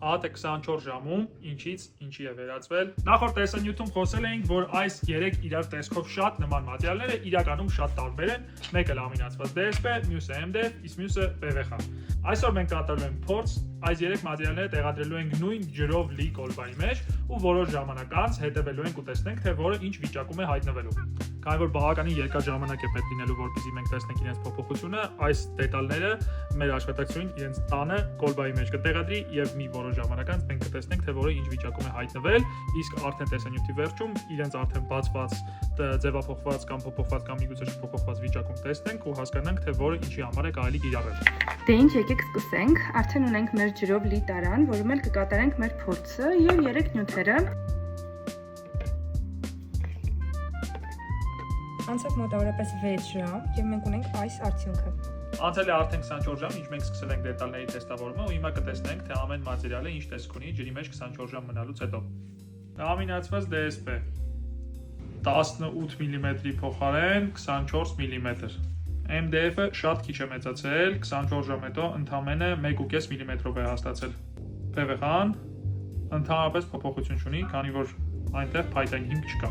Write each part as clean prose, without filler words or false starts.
ՀԱՏ-ը 24 ժամում ինչից ինչի է վերածվել։ Նախորդ տեսանյութում խոսել էինք, որ այս 3 իրար տեսքով շատ նման մատերիալները իրականում շատ տարբեր են։ Մեկը լամինացված DSP, մյուսը MDF, իսկ մյուսը PVХ։ Այսօր մենք կատարելու ենք փորձ այս 3 մատերիալները տեղադրելու ենք նույն ջրով լի կոլբայի մեջ ու որոշ ժամանակ անց հետևելու ենք ու տեսնենք, թե որը ինչ վիճակում է հայտնվելու։ Քանի որ բավականին երկար ժամանակ է պետք լինելու, որպեսզի մենք տեսնենք իրենց փոփոխությունը, այս դետալները մեր աշխատակցին իրենց տանը կոլբայի մեջ կտեղադրի եւ մի որոշ ժամանակ անց մենք կտեսնենք, թե որը ինչ վիճակում է հայտնվել, իսկ արդեն տեսանյութի վերջում իրենց արդեն բացված, ձևափոխված կամ փոփոխված կամ միգուցե չփոփոխված վիճակում տեսնենք ու հասկանանք, թե որը ինչի համար է կարելի կիրառել։ Դե ինչ, եկեք սկսենք։ Արդեն ունենք մեր ջրով լի տարան, որում էլ կկատարենք մեր փորձը եւ 3 նյութերը։ Անցավ մոտավորապես 6 ժամ եւ մենք ունենք այս արդյունքը։ Անցել է արդեն 24 ժամ, ինչ մենք սկսել ենք դետալների տեստավորումը ու հիմա կտեսնենք, թե ամեն մատերիալը ինչ տեսք ունի ջրի մեջ 24 ժամ մնալուց հետո։ Լամինացված DSP 18 մմ-ի փոխարեն 24 մմ։ MDF-ը շատ քիչ է մեծացել, 24 ժամ հետո ընդամենը 1.5 մմ-ով է հաստացել։ PVХ-ն ընդհանրապես փոփոխություն չունի, քանի որ այնտեղ փայտային հիմք չկա։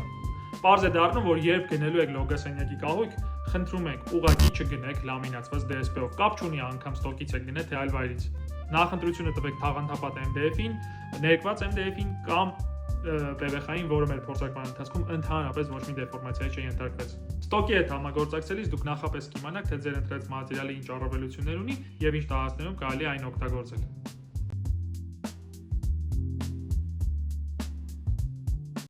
Պարզ է դառնում, որ երբ գնելու եք լոգոսենյակի կահույք, խնդրում ենք ուղղակի չգնեք լամինացված DSP-ով, կապ չունի անգամ ստոկից եք գնել թե այլ վայրից։ Նախընտրությունը տվեք թաղանթապատ MDF-ին, ներկված MDF-ին կամ PVХ-ին, որը մեր փորձարկման ընթացքում ընդհանրապես ոչ մի դեֆորմացիայի չենթարկվեց։ Ստոկի հետ համագործակցելիս դուք նախապես կիմանաք, թե ձեր ընտրած մատերիալը ինչ առավելություններ ունի եւ ինչ տարածքներում կարելի է այն օգտագործել։